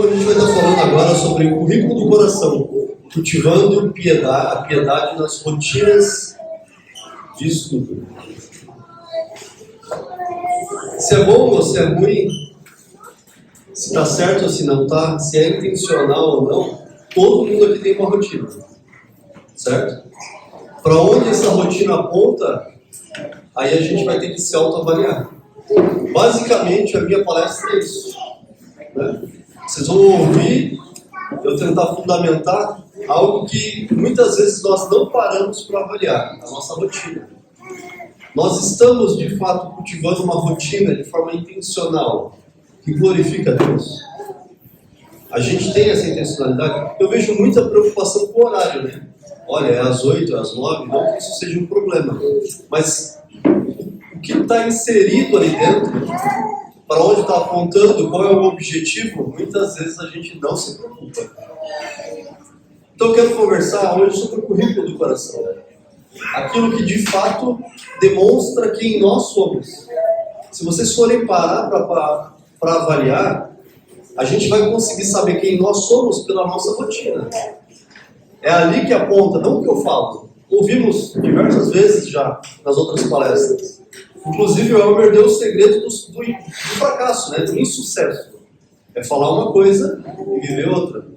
Então a gente vai estar falando agora sobre o currículo do coração, cultivando a piedade nas rotinas de estudo. Se é bom ou se é ruim, se está certo ou se não está, se é intencional ou não, todo mundo aqui tem uma rotina, certo? Para onde essa rotina aponta, aí a gente vai ter que se autoavaliar. Basicamente, a minha palestra é isso, né? Vocês vão ouvir eu tentar fundamentar algo que muitas vezes nós não paramos para avaliar, a nossa rotina. Nós estamos, de fato, cultivando uma rotina de forma intencional, que glorifica a Deus. A gente tem essa intencionalidade. Eu vejo muita preocupação com o horário, né? Olha, é às 8, é às 9, não que isso seja um problema. Mas o que está inserido ali dentro, para onde está apontando, qual é o objetivo, muitas vezes a gente não se preocupa. Então eu quero conversar hoje sobre o currículo do coração. Aquilo que de fato demonstra quem nós somos. Se vocês forem parar para avaliar, a gente vai conseguir saber quem nós somos pela nossa rotina. É ali que aponta, não o que eu falo. Ouvimos diversas vezes já nas outras palestras. Inclusive o Elmer deu o segredo do fracasso, né? Do insucesso. É falar uma coisa e viver outra.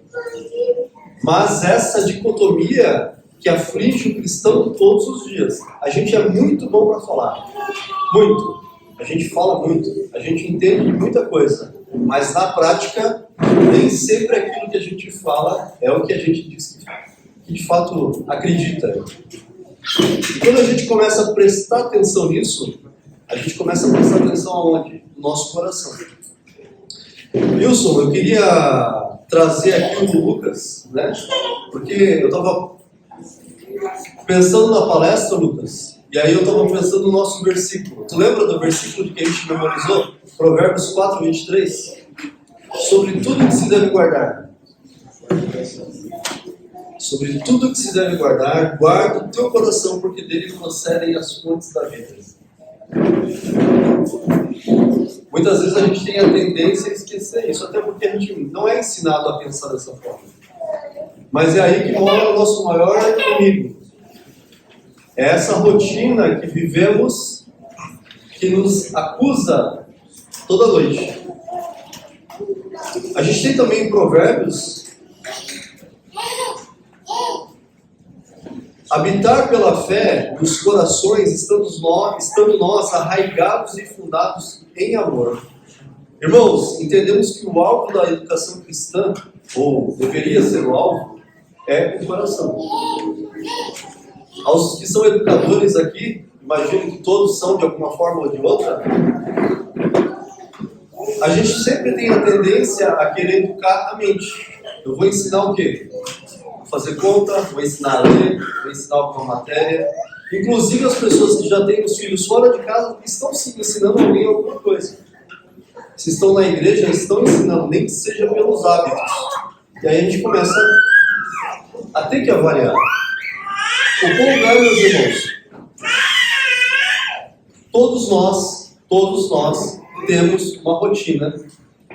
Mas essa dicotomia que aflige o cristão todos os dias. A gente é muito bom para falar. Muito. A gente fala muito. A gente entende muita coisa. Mas na prática, nem sempre aquilo que a gente fala é o que a gente diz que de fato acredita. E quando a gente começa a prestar atenção nisso, a gente começa a prestar atenção aonde? No nosso coração. Wilson, eu queria trazer aqui o Lucas, né? Porque eu estava pensando na palestra, Lucas, e aí eu estava pensando no nosso versículo. Tu lembra do versículo que a gente memorizou? Provérbios 4, 23? Sobre tudo que se deve guardar. Sobre tudo que se deve guardar, guarda o teu coração, porque dele procedem as fontes da vida. Muitas vezes a gente tem a tendência a esquecer isso, até porque a gente não é ensinado a pensar dessa forma. Mas é aí que mora o nosso maior inimigo. É essa rotina que vivemos, que nos acusa toda noite. A gente tem também em Provérbios: habitar pela fé nos corações, estando nós arraigados e fundados em amor. Irmãos, entendemos que o alvo da educação cristã, ou deveria ser o alvo, é o coração. Aos que são educadores aqui, imagino que todos são de alguma forma ou de outra, a gente sempre tem a tendência a querer educar a mente. Eu vou ensinar o quê? Vou fazer conta, vou ensinar a ler, vou ensinar alguma matéria. Inclusive as pessoas que já têm os filhos fora de casa estão sim ensinando alguém alguma coisa. Se estão na igreja, estão ensinando, nem que seja pelos hábitos. E aí a gente começa a ter que avaliar. O bom lugar, meus irmãos, todos nós temos uma rotina,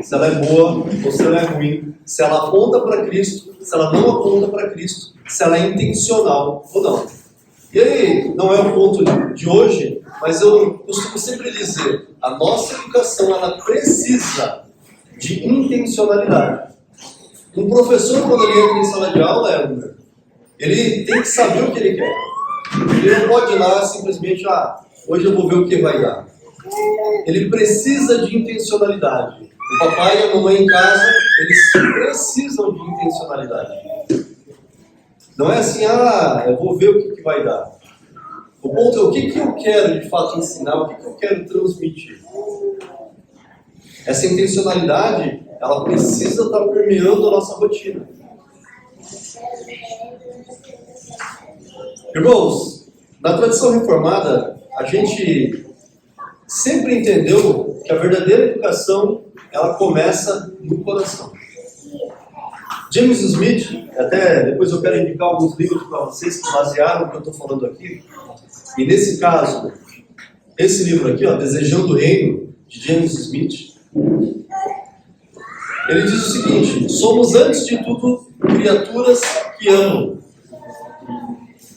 se ela é boa ou se ela é ruim, se ela aponta para Cristo, se ela não aponta para Cristo, se ela é intencional ou não. E aí, não é o ponto de hoje, mas eu costumo sempre dizer, a nossa educação, ela precisa de intencionalidade. Um professor, quando ele entra em sala de aula, ele tem que saber o que ele quer. Ele não pode ir lá simplesmente, hoje eu vou ver o que vai dar. Ele precisa de intencionalidade. O papai e a mamãe em casa, eles precisam de intencionalidade. Não é assim, eu vou ver o que vai dar. O ponto é o que eu quero de fato ensinar, o que eu quero transmitir. Essa intencionalidade, ela precisa estar permeando a nossa rotina. Irmãos, na tradição reformada, a gente sempre entendeu que a verdadeira educação, ela começa no coração. James Smith, até depois eu quero indicar alguns livros para vocês que basearam no que eu estou falando aqui. E nesse caso, esse livro aqui, Desejando o Reino, de James Smith, Ele diz o seguinte: somos antes de tudo criaturas que amam.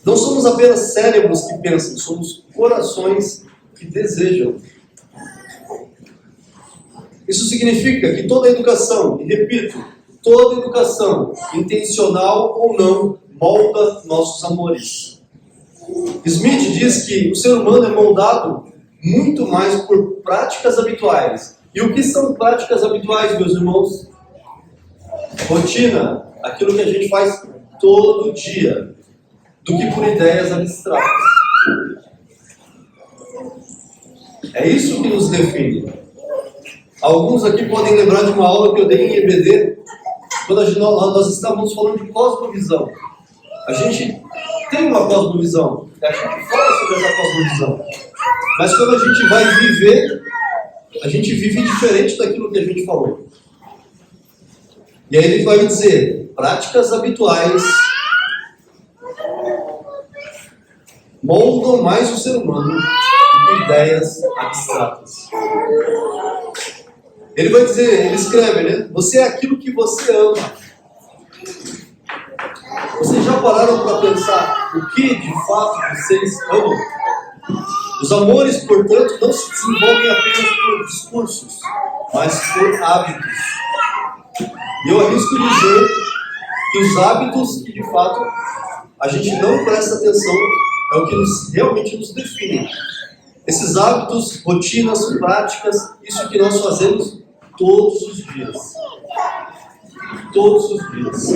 Não somos apenas cérebros que pensam, somos corações que desejam. Isso significa que toda educação, e repito, toda educação, intencional ou não, molda nossos amores. Smith diz que o ser humano é moldado muito mais por práticas habituais. E o que são práticas habituais, meus irmãos? Rotina, aquilo que a gente faz todo dia, do que por ideias abstratas. É isso que nos define. Alguns aqui podem lembrar de uma aula que eu dei em EBD, quando nós estávamos falando de cosmovisão. A gente tem uma cosmovisão, a gente fala sobre essa cosmovisão. Mas quando a gente vai viver, a gente vive diferente daquilo que a gente falou. E aí ele vai dizer, práticas habituais moldam mais o ser humano do que ideias abstratas. Ele vai dizer, ele escreve, né? Você é aquilo que você ama. Vocês já pararam para pensar o que de fato vocês amam? Os amores, portanto, não se desenvolvem apenas por discursos, mas por hábitos. E eu arrisco dizer que os hábitos que de fato a gente não presta atenção é o que realmente nos define. Esses hábitos, rotinas, práticas, isso que nós fazemos todos os dias. Todos os dias.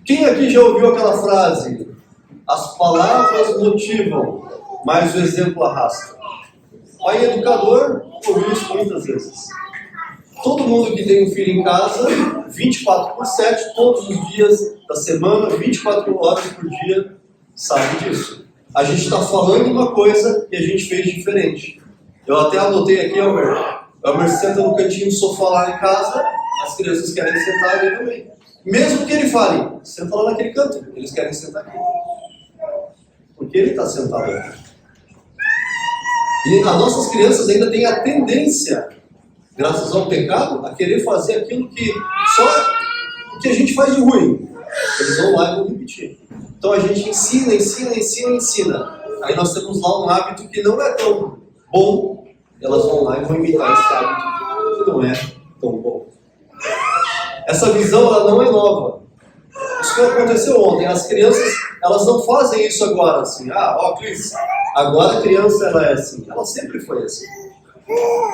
Quem aqui já ouviu aquela frase? As palavras motivam, mas o exemplo arrasta. Pai educador ouviu isso muitas vezes. Todo mundo que tem um filho em casa, 24/7, todos os dias da semana, 24 horas por dia, sabe disso. A gente está falando uma coisa e a gente fez diferente. Eu até anotei aqui, Elmer. Elmer senta no cantinho do sofá lá em casa, as crianças querem sentar ali também. Mesmo que ele fale, senta lá naquele canto, eles querem sentar aqui. Porque ele está sentado aqui. E as nossas crianças ainda têm a tendência, graças ao pecado, a querer fazer aquilo que só o que a gente faz de ruim. Eles vão lá e vão repetir. Então a gente ensina. Aí nós temos lá um hábito que não é tão bom, elas vão lá e vão imitar esse hábito que não é tão bom. Essa visão, ela não é nova. Isso não aconteceu ontem. As crianças, elas não fazem isso agora, assim. Cris, agora a criança, ela é assim. Ela sempre foi assim.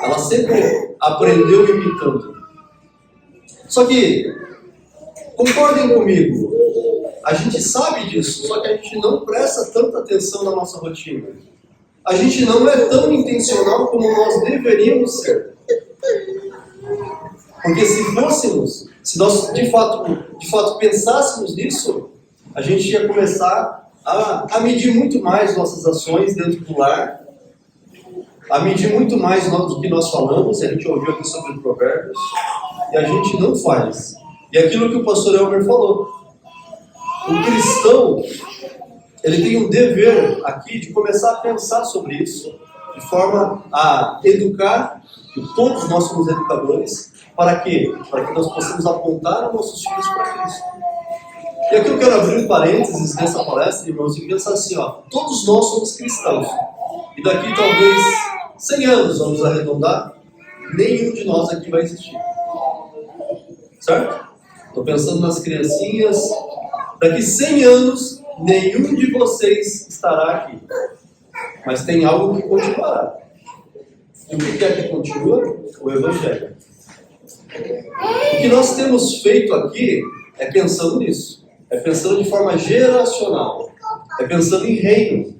Ela sempre aprendeu imitando. Só que, concordem comigo, a gente sabe disso, só que a gente não presta tanta atenção na nossa rotina. A gente não é tão intencional como nós deveríamos ser. Porque se nós de fato pensássemos nisso, a gente ia começar a medir muito mais nossas ações dentro do lar, a medir muito mais do que nós falamos. A gente ouviu aqui sobre provérbios, e a gente não faz. E aquilo que o pastor Elmer falou, o cristão, ele tem um dever aqui de começar a pensar sobre isso, de forma a educar, e todos nós somos educadores. Para quê? Para que nós possamos apontar os nossos filhos para Cristo. E aqui eu quero abrir um parênteses nessa palestra, irmãos, e pensar assim, todos nós somos cristãos. E daqui talvez 100 anos, vamos arredondar, nenhum de nós aqui vai existir. Certo? Estou pensando nas criancinhas. Daqui 100 anos, nenhum de vocês estará aqui. Mas tem algo que continuará. E o que é que continua? O Evangelho. O que nós temos feito aqui é pensando nisso. É pensando de forma geracional. É pensando em reino.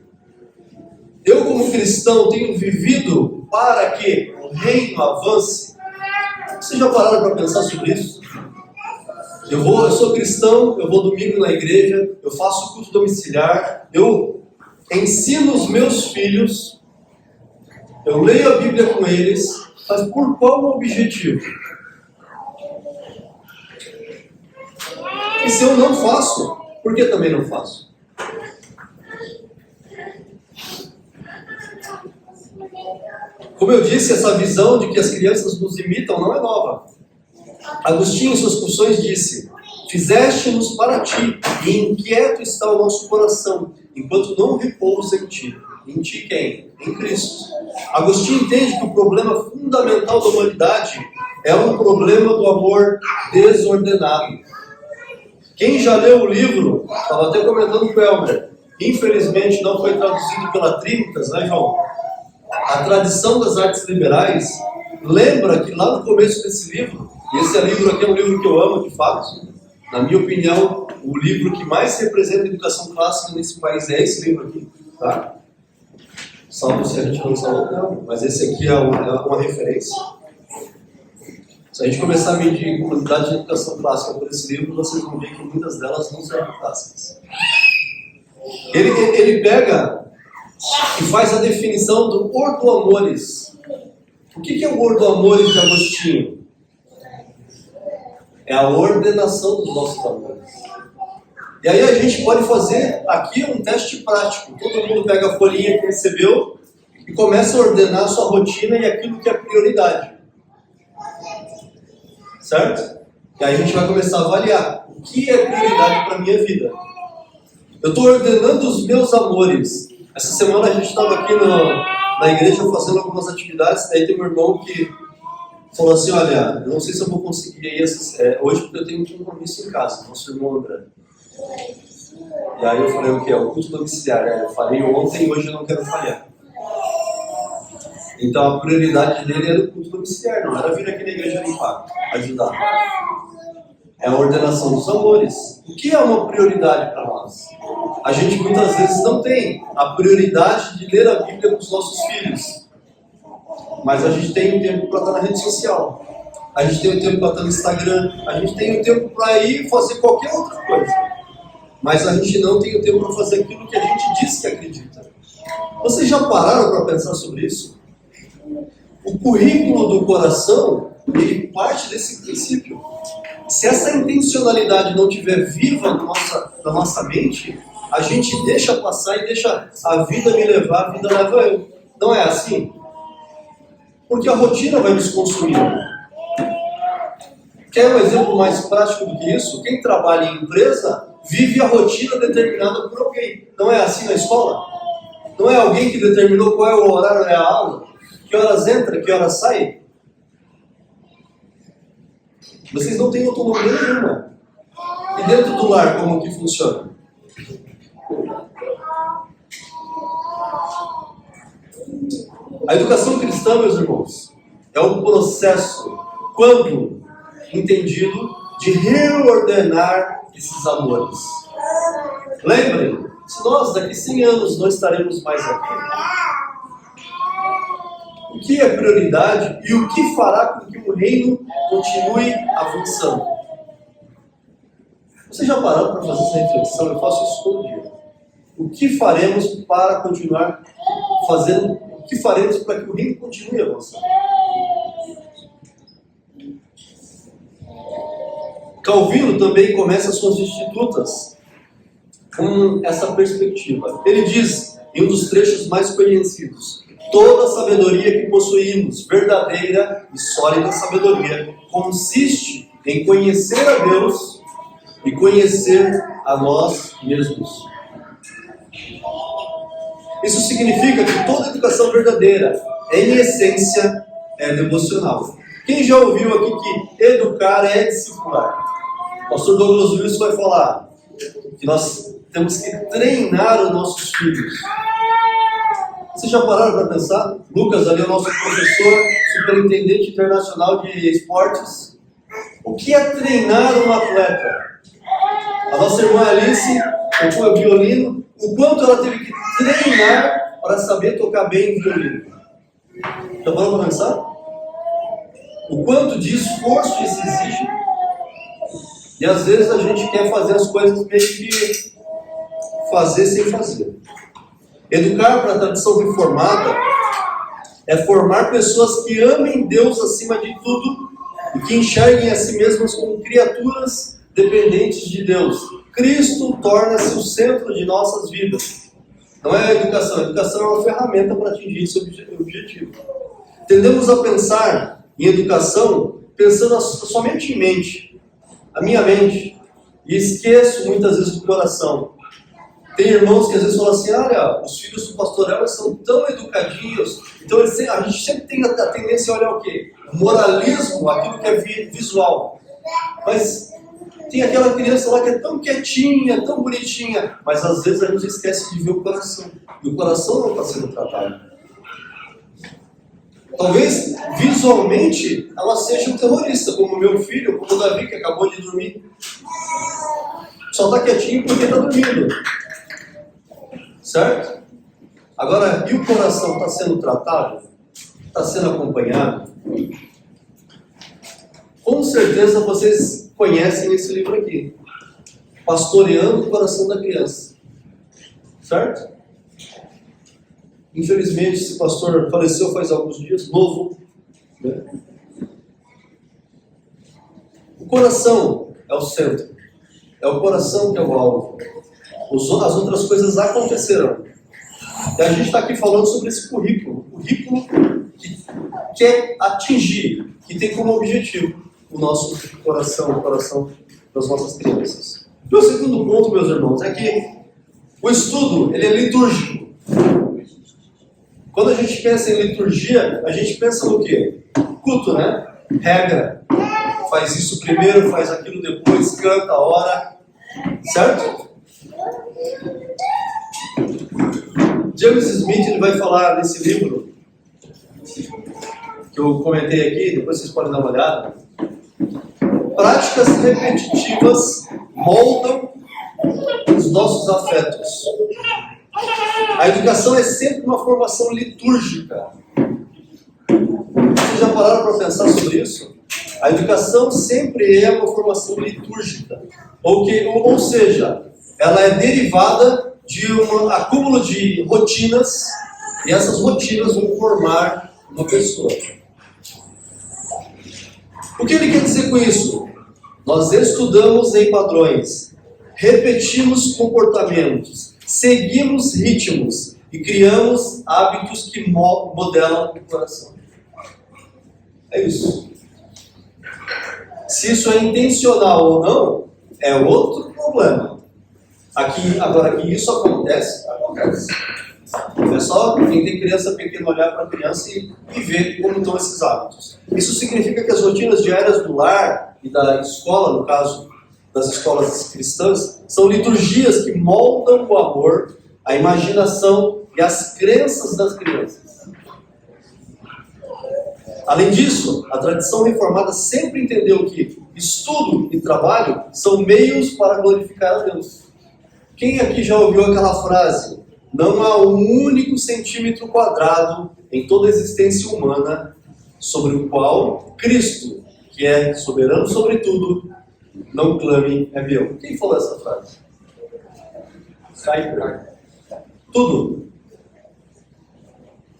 Eu, como cristão, tenho vivido para que o reino avance. Vocês já pararam para pensar sobre isso? Eu sou cristão, eu vou domingo na igreja, eu faço culto domiciliar, eu ensino os meus filhos, eu leio a Bíblia com eles, mas por qual objetivo? E se eu não faço, por que também não faço? Como eu disse, essa visão de que as crianças nos imitam não é nova. Agostinho, em suas Confissões, disse: fizeste-nos para ti, e inquieto está o nosso coração, enquanto não repousa em ti. Em ti quem? Em Cristo. Agostinho entende que o problema fundamental da humanidade é um problema do amor desordenado. Quem já leu o livro, estava até comentando com o Elmer, infelizmente não foi traduzido pela Trinitas, né, João? A tradição das artes liberais lembra que lá no começo desse livro, e esse livro aqui é um livro que eu amo de fato, na minha opinião, o livro que mais representa a educação clássica nesse país é esse livro aqui, tá? Salvo se a gente não sabe, não, mas esse aqui é uma referência. Se a gente começar a medir comunidade de educação clássica por esse livro, vocês vão ver que muitas delas não são clássicas. Ele pega e faz a definição do ordo amores. O que é o ordo amores de Agostinho? É a ordenação dos nossos amores. E aí a gente pode fazer aqui um teste prático. Todo mundo pega a folhinha que recebeu e começa a ordenar a sua rotina e aquilo que é prioridade. Certo? E aí a gente vai começar a avaliar o que é prioridade para a minha vida. Eu estou ordenando os meus amores. Essa semana a gente estava aqui na igreja fazendo algumas atividades, daí tem um irmão que falou assim: olha, eu não sei se eu vou conseguir ir hoje porque eu tenho um compromisso em casa, nosso irmão André. E aí eu falei: o que é? O culto domiciliar. Eu falei ontem e hoje eu não quero falhar. Então a prioridade dele era o culto domiciliar, não era vir aqui na igreja limpar, ajudar. É a ordenação dos amores. O que é uma prioridade para nós? A gente muitas vezes não tem a prioridade de ler a Bíblia com os nossos filhos. Mas a gente tem o tempo para estar na rede social. A gente tem o tempo para estar no Instagram. A gente tem o tempo para ir fazer qualquer outra coisa. Mas a gente não tem o tempo para fazer aquilo que a gente diz que acredita. Vocês já pararam para pensar sobre isso? O currículo do coração, ele parte desse princípio. Se essa intencionalidade não estiver viva na nossa mente, a gente deixa passar e deixa a vida me levar, a vida leva eu. Não é assim? Porque a rotina vai nos consumir. Quer um exemplo mais prático do que isso? Quem trabalha em empresa vive a rotina determinada por alguém. Não é assim na escola? Não é alguém que determinou qual é o horário da aula? Que horas entra, que horas sai? Vocês não têm autonomia nenhuma. E dentro do lar, como que funciona? A educação cristã, meus irmãos, é um processo, quando entendido, de reordenar esses amores. Lembrem, se nós daqui 100 anos não estaremos mais aqui, o que é prioridade e o que fará com que o reino continue avançando? Vocês já pararam para fazer essa reflexão? Eu faço isso todo dia. O que faremos para continuar fazendo? O que faremos para que o reino continue avançando? Calvino também começa suas institutas com essa perspectiva. Ele diz, em um dos trechos mais conhecidos: toda a sabedoria que possuímos, verdadeira e sólida sabedoria, consiste em conhecer a Deus e conhecer a nós mesmos. Isso significa que toda educação verdadeira, em essência, é devocional. Quem já ouviu aqui que educar é discipular? O pastor Douglas Wilson vai falar que nós temos que treinar os nossos filhos. Vocês já pararam para pensar? Lucas ali é o nosso professor, superintendente internacional de esportes. O que é treinar um atleta? A nossa irmã Alice tocou violino. O quanto ela teve que treinar para saber tocar bem violino? Já parou para pensar? O quanto de esforço isso exige? E às vezes a gente quer fazer as coisas meio que fazer sem fazer. Educar para a tradição reformada é formar pessoas que amem Deus acima de tudo e que enxerguem a si mesmas como criaturas dependentes de Deus. Cristo torna-se o centro de nossas vidas. Não é a educação é uma ferramenta para atingir esse objetivo. Tendemos a pensar em educação pensando somente em mente, a minha mente, e esqueço muitas vezes do coração. Tem irmãos que às vezes falam assim, olha, os filhos do pastor Elmer são tão educadinhos, então a gente sempre tem a tendência a olhar o quê? O moralismo, aquilo que é visual. Mas tem aquela criança lá que é tão quietinha, tão bonitinha, mas às vezes a gente esquece de ver o coração. E o coração não está sendo tratado. Talvez visualmente ela seja um terrorista, como o meu filho, como o Davi, que acabou de dormir. Só está quietinho porque está dormindo. Certo? Agora, e o coração está sendo tratado? Está sendo acompanhado? Com certeza vocês conhecem esse livro aqui. Pastoreando o Coração da Criança. Certo? Infelizmente, esse pastor faleceu faz alguns dias, novo. Né? O coração é o centro. É o coração que é o alvo. As outras coisas acontecerão. E a gente está aqui falando sobre esse currículo. O currículo que quer atingir, que tem como objetivo o nosso coração, o coração das nossas crianças. E o segundo ponto, meus irmãos, é que o estudo, ele é litúrgico. Quando a gente pensa em liturgia, a gente pensa no quê? Culto, né? Regra. Faz isso primeiro, faz aquilo depois, canta, ora. Certo? James Smith, ele vai falar nesse livro que eu comentei aqui, depois vocês podem dar uma olhada. Práticas repetitivas moldam os nossos afetos. A educação é sempre uma formação litúrgica. Vocês já pararam para pensar sobre isso? A educação sempre é uma formação litúrgica. Ou seja, ela é derivada de um acúmulo de rotinas, e essas rotinas vão formar uma pessoa. O que ele quer dizer com isso? Nós estudamos em padrões, repetimos comportamentos, seguimos ritmos e criamos hábitos que modelam o coração. É isso. Se isso é intencional ou não, é outro problema. Agora que isso acontece, acontece. É só quem tem criança pequena olhar para a criança e ver como estão esses hábitos. Isso significa que as rotinas diárias do lar e da escola, no caso das escolas cristãs, são liturgias que moldam o amor, a imaginação e as crenças das crianças. Além disso, a tradição reformada sempre entendeu que estudo e trabalho são meios para glorificar a Deus. Quem aqui já ouviu aquela frase? Não há um único centímetro quadrado em toda a existência humana sobre o qual Cristo, que é soberano sobre tudo, não clame é meu. Quem falou essa frase? Kuyper.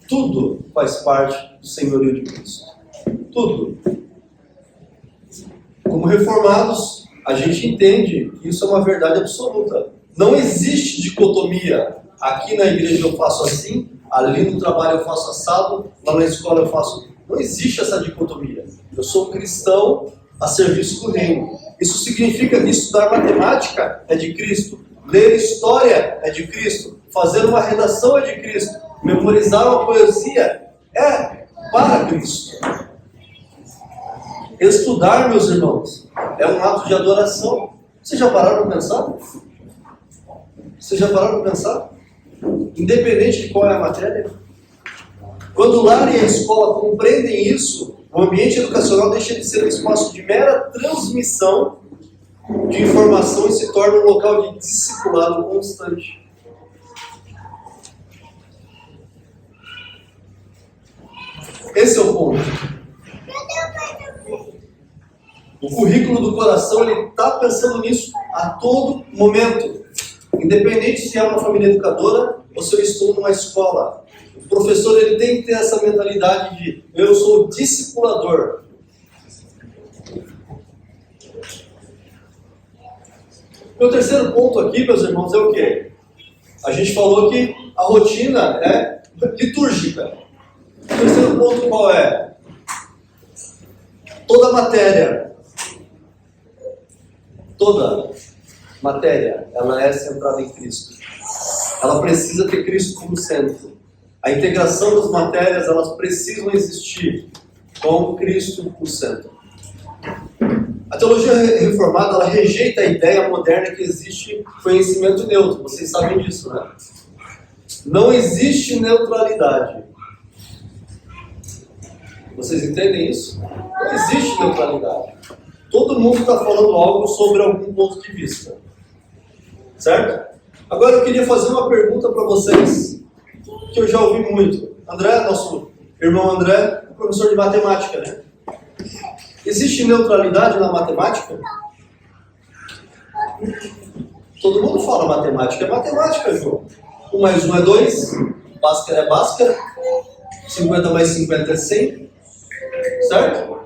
Tudo faz parte do senhorio de Cristo. Tudo. Como reformados, a gente entende que isso é uma verdade absoluta. Não existe dicotomia. Aqui na igreja eu faço assim, ali no trabalho eu faço assado, lá na escola eu faço... Não existe essa dicotomia. Eu sou cristão a serviço do reino. Isso significa que estudar matemática é de Cristo, ler história é de Cristo, fazer uma redação é de Cristo, memorizar uma poesia é para Cristo. Estudar, meus irmãos, é um ato de adoração. Vocês já pararam para pensar? Independente de qual é a matéria. Quando o lar e a escola compreendem isso, o ambiente educacional deixa de ser um espaço de mera transmissão de informação e se torna um local de discipulado constante. Esse é o ponto. O currículo do coração, ele está pensando nisso a todo momento. Independente se é uma família educadora ou se eu estou numa escola. O professor, ele tem que ter essa mentalidade de eu sou discipulador. O terceiro ponto aqui, meus irmãos, é o quê? A gente falou que a rotina é litúrgica. O terceiro ponto qual é? Toda matéria, ela é centrada em Cristo. Ela precisa ter Cristo como centro. A integração das matérias, elas precisam existir com Cristo no centro. A teologia reformada, ela rejeita a ideia moderna que existe conhecimento neutro. Vocês sabem disso, né? Não existe neutralidade. Vocês entendem isso? Não existe neutralidade. Todo mundo está falando algo sobre algum ponto de vista. Certo? Agora eu queria fazer uma pergunta para vocês, que eu já ouvi muito. André, nosso irmão André, é professor de matemática, né? Existe neutralidade na matemática? Todo mundo fala matemática. É matemática, João. 1 mais 1 é 2. Bhaskara é Bhaskara. 50 mais 50 é 100. Certo?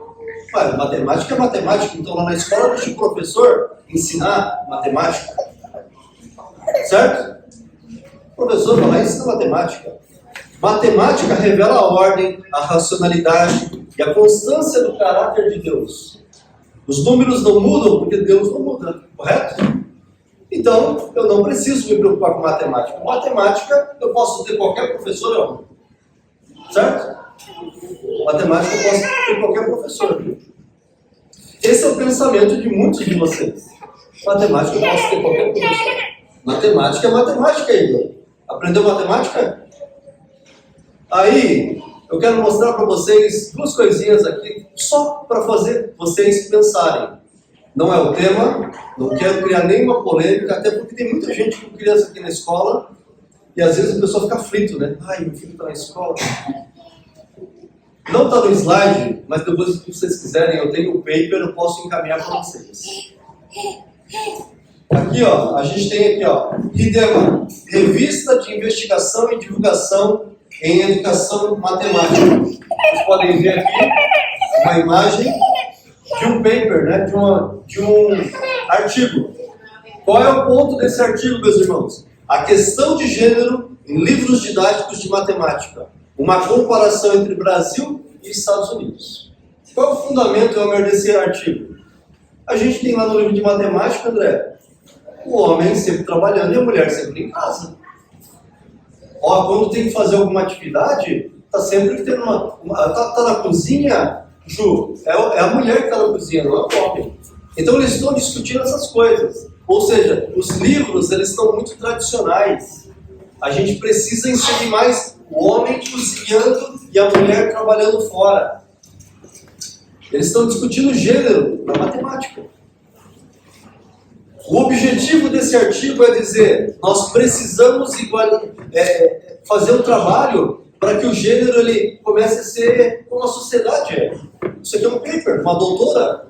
Mas matemática é matemática. Então lá na escola deixa o professor ensinar matemática. Certo? O professor vai lá e ensina matemática. Matemática revela a ordem, a racionalidade e a constância do caráter de Deus. Os números não mudam porque Deus não muda, correto? Então, eu não preciso me preocupar com matemática. Matemática, eu posso ter qualquer professor, certo? Matemática, eu posso ter qualquer professor. Esse é o pensamento de muitos de vocês. Matemática, eu posso ter qualquer professor. Matemática é matemática ainda. Aprendeu matemática? Aí, eu quero mostrar para vocês duas coisinhas aqui, só para fazer vocês pensarem. Não é o tema, não quero criar nenhuma polêmica, até porque tem muita gente com criança aqui na escola, e às vezes a pessoa fica aflito, né? Ai, meu filho está na escola. Não está no slide, mas depois, se vocês quiserem, eu tenho o paper, eu posso encaminhar para vocês. Aqui, ó, a gente tem aqui, ó, RIDEMA, Revista de Investigação e Divulgação em Educação Matemática. Vocês podem ver aqui uma imagem de um paper, né, de um artigo. Qual é o ponto desse artigo, meus irmãos? A questão de gênero em livros didáticos de matemática. Uma comparação entre Brasil e Estados Unidos. Qual é o fundamento, Elmer, desse artigo? A gente tem lá no livro de matemática, André, o homem sempre trabalhando e a mulher sempre em casa. Ó, quando tem que fazer alguma atividade, tá sempre tendo tá na cozinha, Ju, é a mulher que está na cozinha, não é o homem. Então eles estão discutindo essas coisas. Ou seja, os livros, eles estão muito tradicionais. A gente precisa inserir mais o homem cozinhando e a mulher trabalhando fora. Eles estão discutindo gênero na matemática. O objetivo desse artigo é dizer, nós precisamos fazer um trabalho para que o gênero ele comece a ser como a sociedade é. Isso aqui é um paper, uma doutora.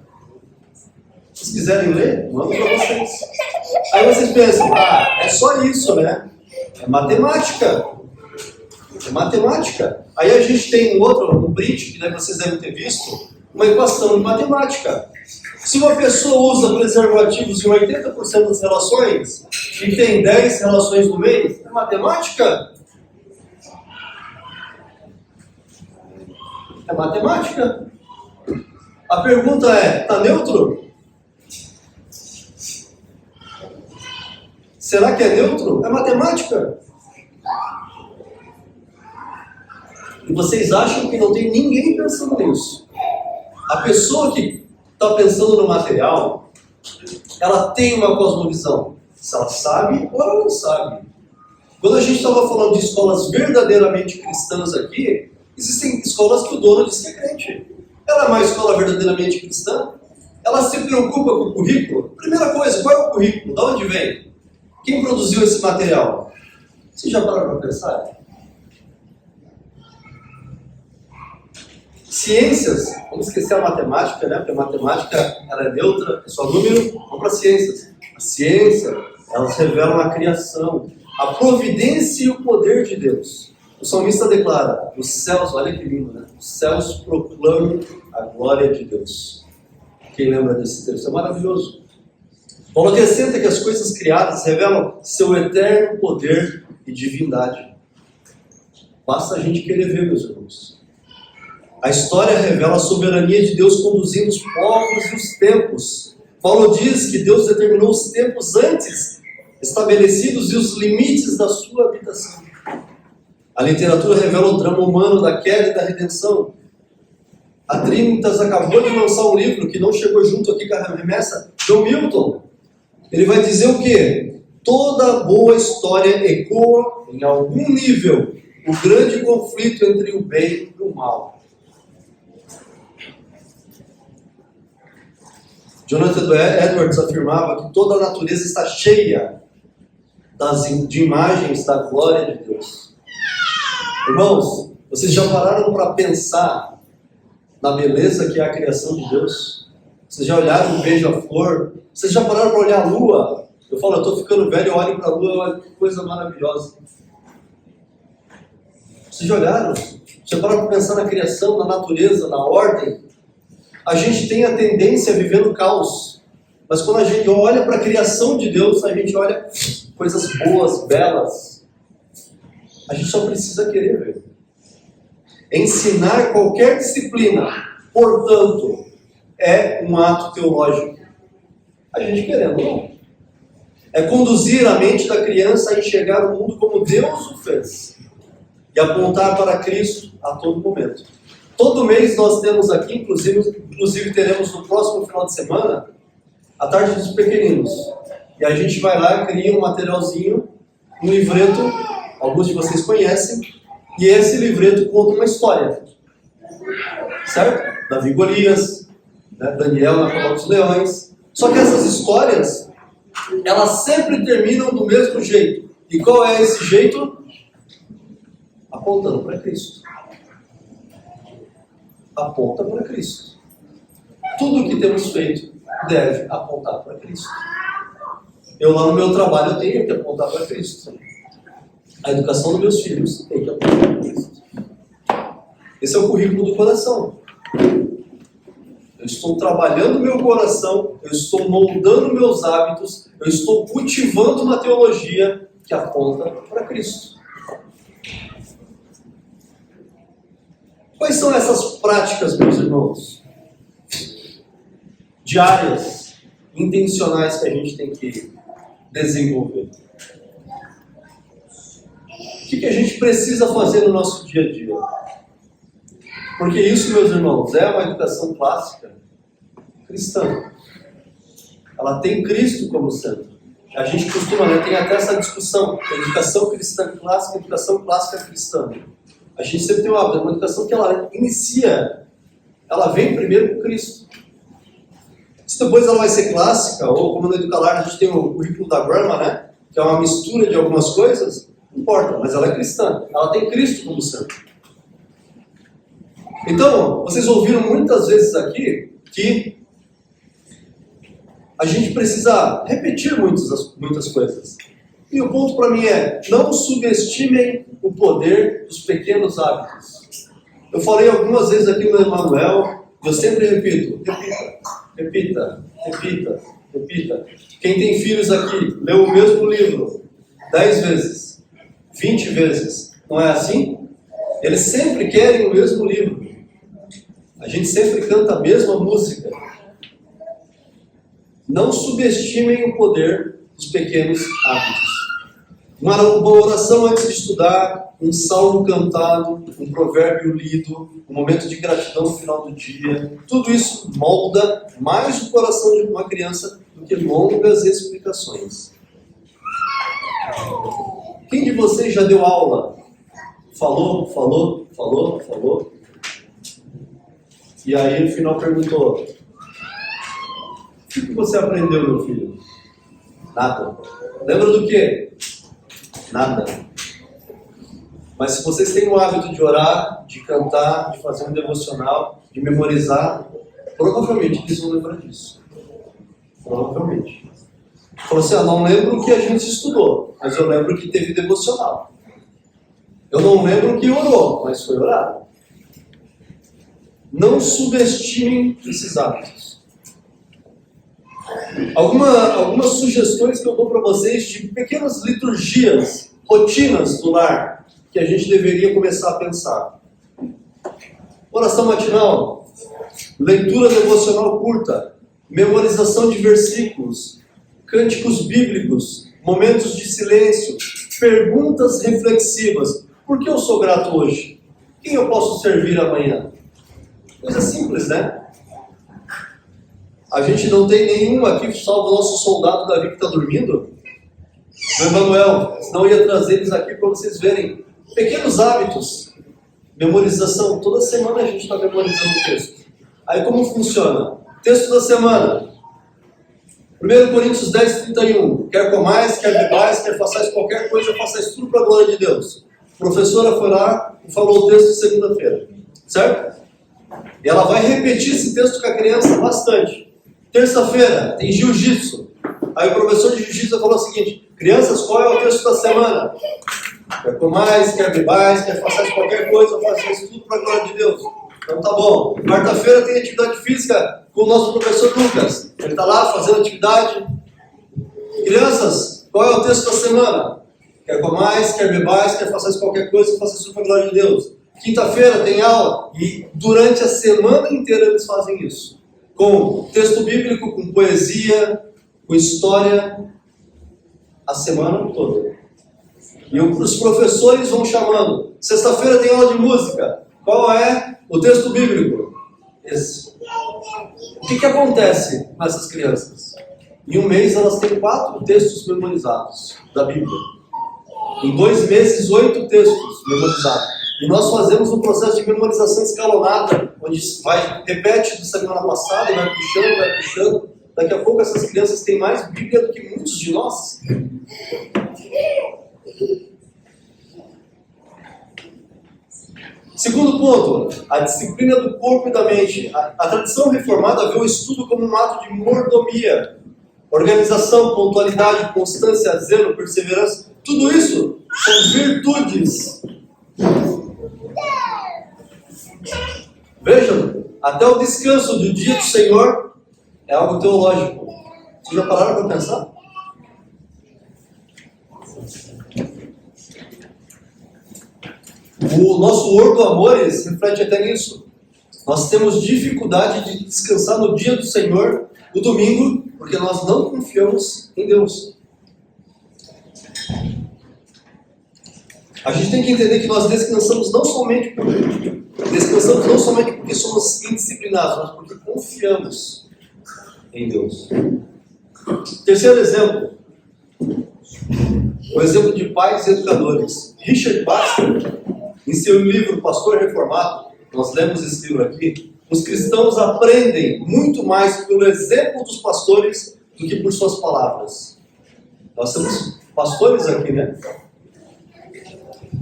Se vocês quiserem ler, mando para vocês. Aí vocês pensam, é só isso, né? É matemática. É matemática. Aí a gente tem um print, que vocês devem ter visto, uma equação de matemática. Se uma pessoa usa preservativos em 80% das relações e tem 10 relações no mês, é matemática? É matemática. A pergunta é, está neutro? Será que é neutro? É matemática. E vocês acham que não tem ninguém pensando nisso? A pessoa que está pensando no material, ela tem uma cosmovisão. Se ela sabe ou ela não sabe. Quando a gente estava falando de escolas verdadeiramente cristãs aqui, existem escolas que o dono diz que é crente. Ela é uma escola verdadeiramente cristã? Ela se preocupa com o currículo? Primeira coisa, qual é o currículo? De onde vem? Quem produziu esse material? Você já parou para pensar? Ciências, vamos esquecer a matemática, né? Porque a matemática ela é neutra, é só número, vamos para ciências. A ciência, elas revelam a criação, a providência e o poder de Deus. O salmista declara, os céus, olha que lindo, né? Os céus proclamam a glória de Deus. Quem lembra desse texto? É maravilhoso. Paulo acrescenta que as coisas criadas revelam seu eterno poder e divindade. Basta a gente querer ver, meus irmãos. A história revela a soberania de Deus conduzindo os povos e os tempos. Paulo diz que Deus determinou os tempos antes estabelecidos e os limites da sua habitação. A literatura revela o drama humano da queda e da redenção. A Trinitas acabou de lançar um livro que não chegou junto aqui com a remessa, John Milton. Ele vai dizer o quê? Toda boa história ecoa, em algum nível, o grande conflito entre o bem e o mal. Jonathan Edwards afirmava que toda a natureza está cheia de imagens da glória de Deus. Irmãos, vocês já pararam para pensar na beleza que é a criação de Deus? Vocês já olharam o beija-flor? Vocês já pararam para olhar a lua? Eu falo, eu estou ficando velho, eu olho para a lua, olha que coisa maravilhosa. Vocês já olharam? Já pararam para pensar na criação, na natureza, na ordem? A gente tem a tendência a viver no caos. Mas quando a gente olha para a criação de Deus, a gente olha coisas boas, belas. A gente só precisa querer ver. Ensinar qualquer disciplina, portanto, é um ato teológico. A gente querendo, não. É conduzir a mente da criança a enxergar o mundo como Deus o fez. E apontar para Cristo a todo momento. Todo mês nós temos aqui, inclusive teremos no próximo final de semana, a tarde dos pequeninos. E a gente vai lá, cria um materialzinho, um livreto, alguns de vocês conhecem, e esse livreto conta uma história. Certo? Davi e Golias, né? Daniel na cova dos leões. Só que essas histórias, elas sempre terminam do mesmo jeito. E qual é esse jeito? Apontando para Cristo. Aponta para Cristo. Tudo o que temos feito deve apontar para Cristo. Eu lá no meu trabalho eu tenho que apontar para Cristo. A educação dos meus filhos tem que apontar para Cristo. Esse é o currículo do coração. Eu estou trabalhando meu coração, eu estou moldando meus hábitos, eu estou cultivando uma teologia que aponta para Cristo. Quais são essas práticas, meus irmãos? Diárias, intencionais que a gente tem que desenvolver. O que a gente precisa fazer no nosso dia a dia? Porque isso, meus irmãos, é uma educação clássica cristã. Ela tem Cristo como centro. A gente costuma, né, tem até essa discussão, educação cristã clássica, educação clássica cristã. A gente sempre tem uma educação que ela inicia, ela vem primeiro com Cristo. Se depois ela vai ser clássica, ou como no Educalar a gente tem o currículo da Grama, né, que é uma mistura de algumas coisas, não importa, mas ela é cristã. Ela tem Cristo como centro. Então, vocês ouviram muitas vezes aqui que a gente precisa repetir muitas coisas. E o ponto para mim é, não subestimem o poder dos pequenos hábitos. Eu falei algumas vezes aqui no Emanuel, eu sempre repito, repita. Quem tem filhos aqui, lê o mesmo livro 10 vezes, 20 vezes. Não é assim? Eles sempre querem o mesmo livro. A gente sempre canta a mesma música. Não subestimem o poder dos pequenos hábitos. Uma oração antes de estudar, um salmo cantado, um provérbio lido, um momento de gratidão no final do dia. Tudo isso molda mais o coração de uma criança do que longas explicações. Quem de vocês já deu aula? Falou. E aí no final perguntou: o que você aprendeu, meu filho? Nada. Lembra do quê? Nada. Mas se vocês têm o hábito de orar, de cantar, de fazer um devocional, de memorizar, provavelmente eles vão lembrar disso. Provavelmente. Falou assim, não lembro o que a gente estudou, mas eu lembro que teve devocional. Eu não lembro que orou, mas foi orado. Não subestimem esses hábitos. Algumas sugestões que eu dou para vocês de pequenas liturgias, rotinas do lar, que a gente deveria começar a pensar. Oração matinal, leitura devocional curta, memorização de versículos, cânticos bíblicos, momentos de silêncio, perguntas reflexivas. Por que eu sou grato hoje? Quem eu posso servir amanhã? Coisa simples, né? A gente não tem nenhum aqui, salvo o nosso soldado Davi que está dormindo. O Emanuel, senão eu ia trazer eles aqui para vocês verem. Pequenos hábitos. Memorização. Toda semana a gente está memorizando o texto. Aí como funciona? Texto da semana. 1 Coríntios 10, 31. Quer comais, quer bebais, quer façais qualquer coisa, façais tudo para a glória de Deus. A professora foi lá e falou o texto de segunda-feira. Certo? E ela vai repetir esse texto com a criança bastante. Terça-feira tem jiu-jitsu. Aí o professor de jiu-jitsu falou o seguinte: crianças, qual é o texto da semana? Quer comais, quer bebais, quer façais qualquer coisa, façais tudo para a glória de Deus. Então tá bom. Quarta-feira tem atividade física com o nosso professor Lucas. Ele está lá fazendo atividade. Crianças, qual é o texto da semana? Quer comais, quer bebais, quer façais qualquer coisa, façais tudo para a glória de Deus. Quinta-feira tem aula. E durante a semana inteira eles fazem isso. Com texto bíblico, com poesia, com história, a semana toda. E os professores vão chamando. Sexta-feira tem aula de música. Qual é o texto bíblico? Esse. O que acontece com essas crianças? Em um mês elas têm 4 textos memorizados da Bíblia. Em 2 meses, 8 textos memorizados. E nós fazemos um processo de memorização escalonada, onde repete da semana passada, vai puxando. Daqui a pouco essas crianças têm mais Bíblia do que muitos de nós. Segundo ponto, a disciplina do corpo e da mente. A tradição reformada vê o estudo como um ato de mordomia. Organização, pontualidade, constância, zelo, perseverança. Tudo isso são virtudes. Vejam, até o descanso do dia do Senhor é algo teológico. Vocês já pararam para pensar? O nosso Ordo Amores reflete até nisso. Nós temos dificuldade de descansar no dia do Senhor, no domingo, porque nós não confiamos em Deus. A gente tem que entender que nós descansamos não somente porque somos indisciplinados, mas porque confiamos em Deus. Terceiro exemplo. O exemplo de pais e educadores. Richard Baxter, em seu livro Pastor Reformado, nós lemos esse livro aqui, os cristãos aprendem muito mais pelo exemplo dos pastores do que por suas palavras. Nós temos pastores aqui, né?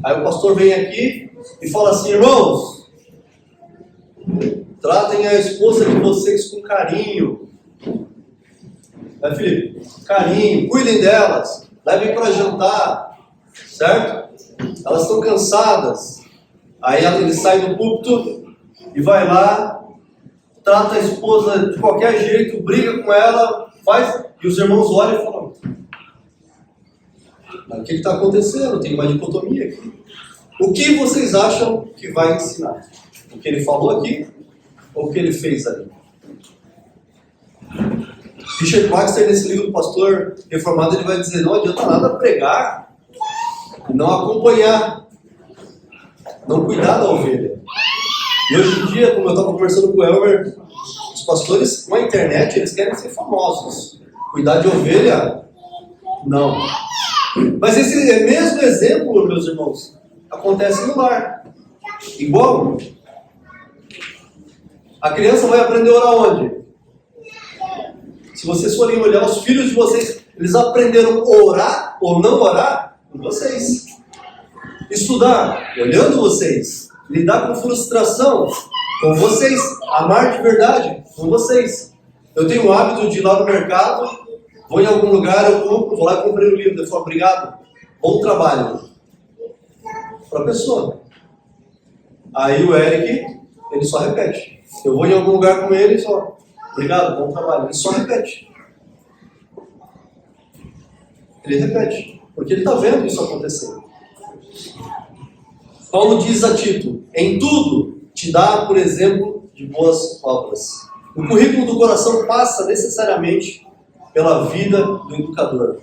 Aí o pastor vem aqui e fala assim: irmãos, tratem a esposa de vocês com carinho. Né, Felipe? Carinho, cuidem delas, levem para jantar, certo? Elas estão cansadas. Aí ele sai do púlpito e vai lá, trata a esposa de qualquer jeito, briga com ela, faz, e os irmãos olham e falam: o que está acontecendo? Tem uma dicotomia aqui. O que vocês acham que vai ensinar? O que ele falou aqui ou o que ele fez ali? Richard Baxter, nesse livro do Pastor Reformado, ele vai dizer: não adianta nada pregar e não acompanhar, não cuidar da ovelha. E hoje em dia, como eu estava conversando com o Elmer, os pastores com a internet, eles querem ser famosos. Cuidar de ovelha, não. Mas esse mesmo exemplo, meus irmãos, acontece no lar. Igual. A criança vai aprender a orar onde? Se vocês forem olhar os filhos de vocês, eles aprenderam a orar ou não orar com vocês. Estudar, olhando vocês. Lidar com frustração com vocês. Amar de verdade com vocês. Eu tenho o hábito de ir lá no mercado, vou em algum lugar, eu compro, vou lá e comprei um livro. Eu falo: obrigado, bom trabalho. Para a pessoa. Aí o Eric, ele só repete. Eu vou em algum lugar com ele e só: obrigado, bom trabalho. Ele só repete. Ele repete. Porque ele está vendo isso acontecer. Paulo diz a Tito: em tudo, te dá, por exemplo, de boas obras. O currículo do coração passa necessariamente pela vida do educador.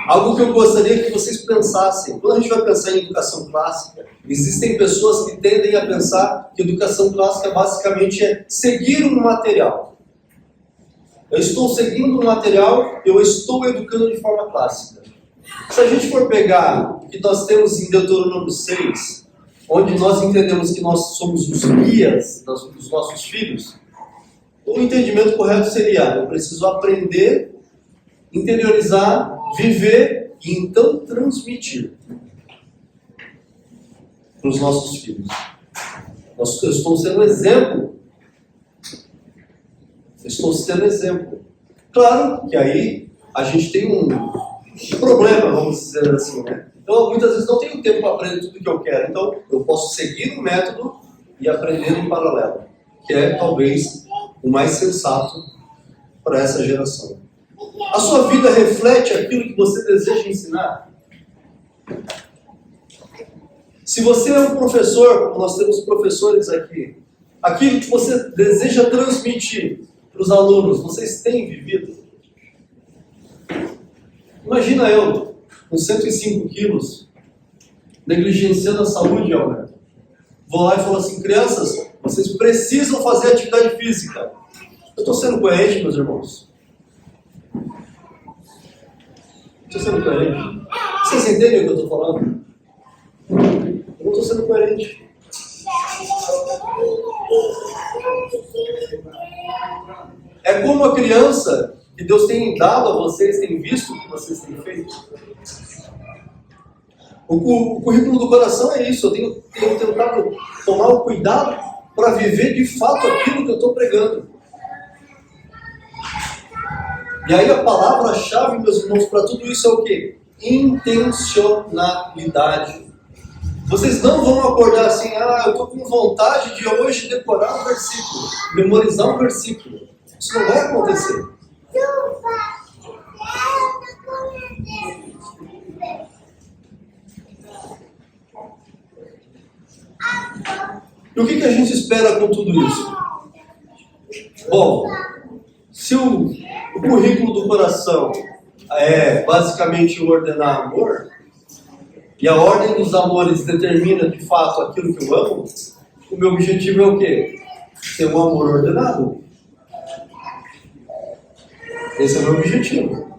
Algo que eu gostaria que vocês pensassem. Quando a gente vai pensar em educação clássica, existem pessoas que tendem a pensar que educação clássica basicamente é seguir um material. Eu estou seguindo um material, eu estou educando de forma clássica. Se a gente for pegar o que nós temos em Deuteronômio 6, onde nós entendemos que nós somos os guias dos nossos filhos, o entendimento correto seria: eu preciso aprender, interiorizar, viver e então transmitir para os nossos filhos. Eu estou sendo exemplo. Eu estou sendo exemplo. Claro que aí a gente tem um problema, vamos dizer assim, né? Então, muitas vezes não tenho tempo para aprender tudo o que eu quero. Então, eu posso seguir um método e aprender em paralelo, que é talvez o mais sensato para essa geração. A sua vida reflete aquilo que você deseja ensinar? Se você é um professor, como nós temos professores aqui, aquilo que você deseja transmitir para os alunos, vocês têm vivido? Imagina eu, com 105 quilos, negligenciando a saúde, Alberto. Vou lá e falo assim: crianças, vocês precisam fazer atividade física. Eu estou sendo coerente, meus irmãos? Estou sendo coerente? Vocês entendem o que eu estou falando? Eu não estou sendo coerente. É como a criança que Deus tem dado a vocês, tem visto o que vocês têm feito. O currículo do coração é isso. Eu tenho tentado tomar o cuidado para viver de fato aquilo que eu estou pregando. E aí a palavra-chave, meus irmãos, para tudo isso é o quê? Intencionalidade. Vocês não vão acordar assim: eu estou com vontade de hoje decorar um versículo, memorizar um versículo. Isso não vai acontecer. E o que a gente espera com tudo isso? Bom, se o currículo do coração é basicamente o ordenar amor, e a ordem dos amores determina de fato aquilo que eu amo, o meu objetivo é o quê? Ter um amor ordenado. Esse é o meu objetivo.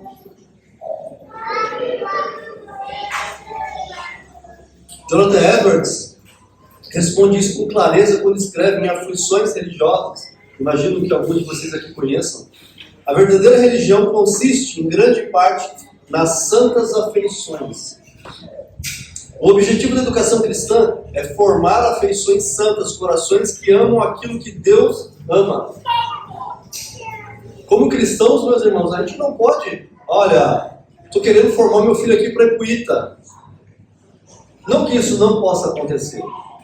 Jonathan Edwards responde isso com clareza quando escreve em Aflições Religiosas. Imagino que alguns de vocês aqui conheçam. A verdadeira religião consiste, em grande parte, nas santas afeições. O objetivo da educação cristã é formar afeições santas, corações que amam aquilo que Deus ama. Como cristãos, meus irmãos, a gente não pode: olha, estou querendo formar meu filho aqui para ir para o ITA. Não que isso não possa acontecer,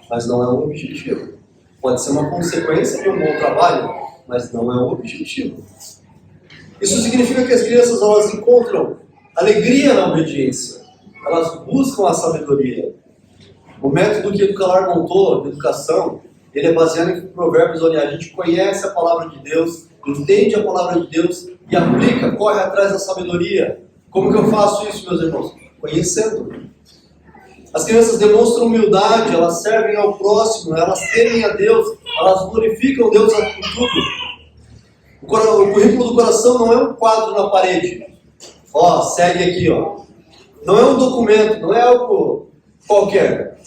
mas não é o objetivo. Pode ser uma consequência de um bom trabalho, mas não é o objetivo. Isso significa que as crianças, elas encontram alegria na obediência. Elas buscam a sabedoria. O método que Educalar montou de educação, ele é baseado em provérbios onde a gente conhece a palavra de Deus, entende a palavra de Deus e aplica, corre atrás da sabedoria. Como que eu faço isso, meus irmãos? Conhecendo. As crianças demonstram humildade, elas servem ao próximo, elas temem a Deus, elas glorificam Deus por tudo. O currículo do coração não é um quadro na parede. Segue aqui, Não é um documento, não é algo qualquer.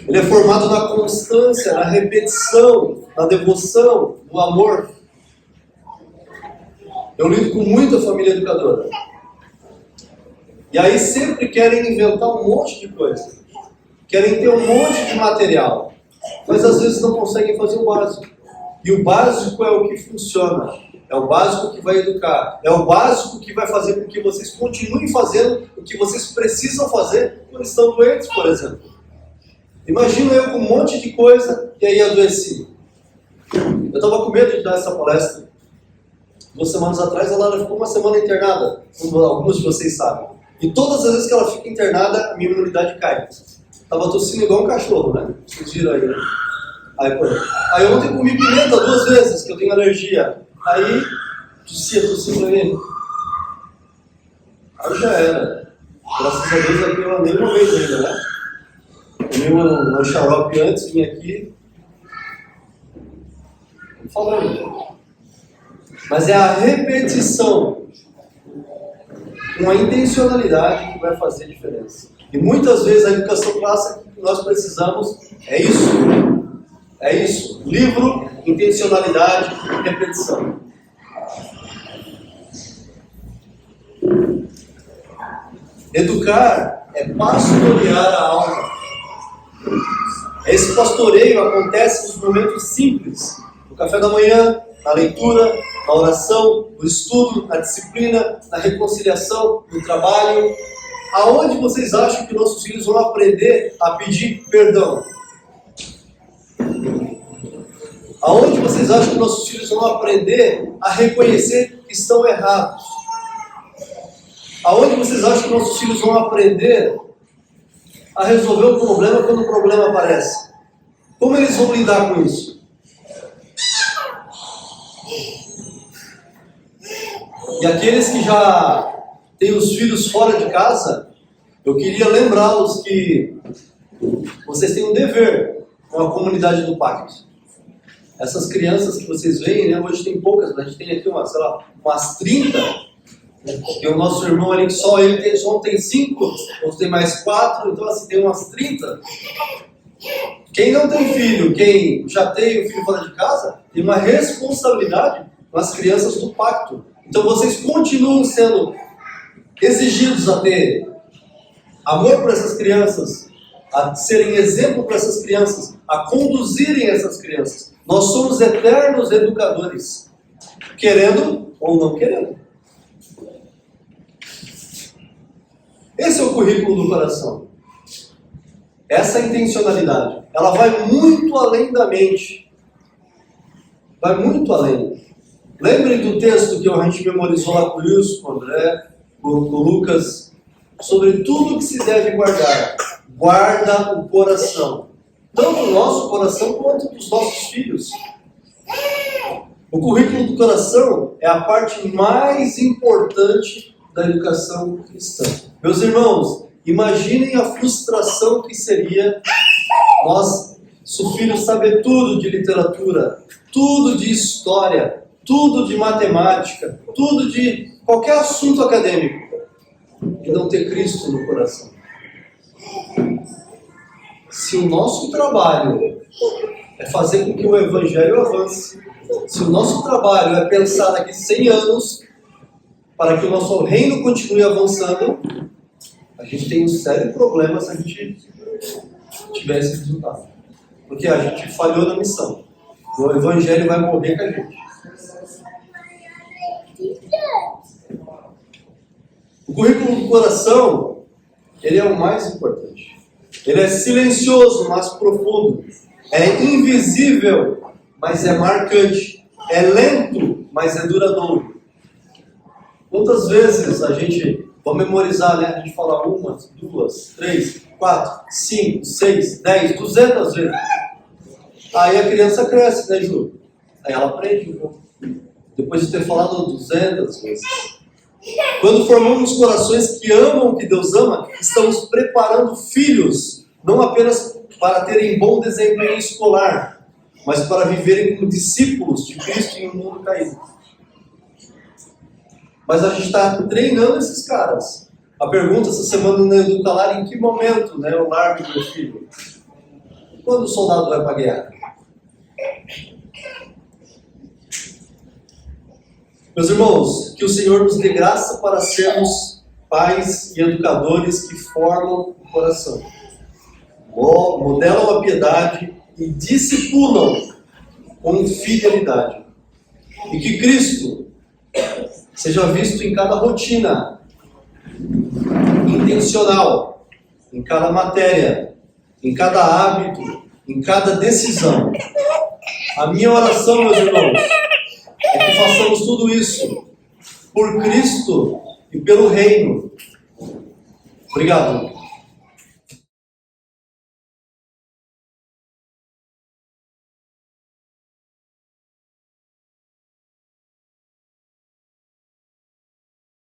Ele é formado na constância, na repetição, na devoção, no amor. Eu lido com muita família educadora. E aí sempre querem inventar um monte de coisa. Querem ter um monte de material. Mas às vezes não conseguem fazer o básico. E o básico é o que funciona. É o básico que vai educar. É o básico que vai fazer com que vocês continuem fazendo o que vocês precisam fazer quando estão doentes, por exemplo. Imagina eu com um monte de coisa e aí adoeci. Eu estava com medo de dar essa palestra. 2 semanas atrás, a Lara ficou uma semana internada, como alguns de vocês sabem. E todas as vezes que ela fica internada, a minha imunidade cai. Tava tossindo igual um cachorro, né? Vocês viram aí, né? Aí ontem comi pimenta 2 vezes, que eu tenho alergia. Aí, tossia pra ele. Aí já era. Graças a Deus aqui eu andei uma vez ainda, né? Comi um xarope antes, vim aqui. Falando. Mas é a repetição, com a intencionalidade, que vai fazer a diferença. E muitas vezes a educação clássica que nós precisamos é isso. É isso. Livro, intencionalidade e repetição. Educar é pastorear a alma. Esse pastoreio acontece nos momentos simples. No café da manhã, na leitura, na oração, no estudo, na disciplina, na reconciliação, no trabalho. Aonde vocês acham que nossos filhos vão aprender a pedir perdão? Aonde vocês acham que nossos filhos vão aprender a reconhecer que estão errados? Aonde vocês acham que nossos filhos vão aprender a resolver o problema quando o problema aparece? Como eles vão lidar com isso? E aqueles que já têm os filhos fora de casa, eu queria lembrá-los que vocês têm um dever com a comunidade do pacto. Essas crianças que vocês veem, né, hoje tem poucas, mas a gente tem aqui umas 30. E o nosso irmão ali, só tem 5, outros tem mais 4, então assim, tem umas 30. Quem não tem filho, quem já tem o filho fora de casa, tem uma responsabilidade com as crianças do pacto. Então vocês continuam sendo exigidos a ter amor por essas crianças, a serem exemplo para essas crianças, a conduzirem essas crianças. Nós somos eternos educadores, querendo ou não querendo. Esse é o currículo do coração. Essa intencionalidade, ela vai muito além da mente. Vai muito além. Lembrem do texto que a gente memorizou lá com o Wilson, com o André, com o Lucas, sobre tudo que se deve guardar. Guarda o coração. Tanto o nosso coração quanto dos nossos filhos. O currículo do coração é a parte mais importante da educação cristã. Meus irmãos, imaginem a frustração que seria se o filho saber tudo de literatura, tudo de história, tudo de matemática, tudo de qualquer assunto acadêmico, e não ter Cristo no coração. Se o nosso trabalho é fazer com que o Evangelho avance, se o nosso trabalho é pensar daqui 100 anos para que o nosso reino continue avançando, a gente tem um sério problema se a gente tiver esse resultado. Porque a gente falhou na missão. O Evangelho vai morrer com a gente. O currículo do coração, ele é o mais importante. Ele é silencioso, mas profundo. É invisível, mas é marcante. É lento, mas é duradouro. Quantas vezes a gente vai memorizar, né? A gente fala 1, 2, 3, 4, 5, 6, 10, 200 vezes. Aí a criança cresce, né, Ju? Aí ela aprende um pouco. Depois de ter falado 200 vezes. Quando formamos corações que amam o que Deus ama, estamos preparando filhos, não apenas para terem bom desempenho escolar, mas para viverem como discípulos de Cristo em um mundo caído. Mas a gente está treinando esses caras. A pergunta essa semana no Educalar, em que momento, né, eu largo meu filho? Quando o soldado vai para a guerra? Meus irmãos, que o Senhor nos dê graça para sermos pais e educadores que formam o coração, modelam a piedade e discipulam com fidelidade. E que Cristo seja visto em cada rotina intencional, em cada matéria, em cada hábito, em cada decisão. A minha oração, meus irmãos, é que façamos tudo isso por Cristo e pelo Reino. Obrigado.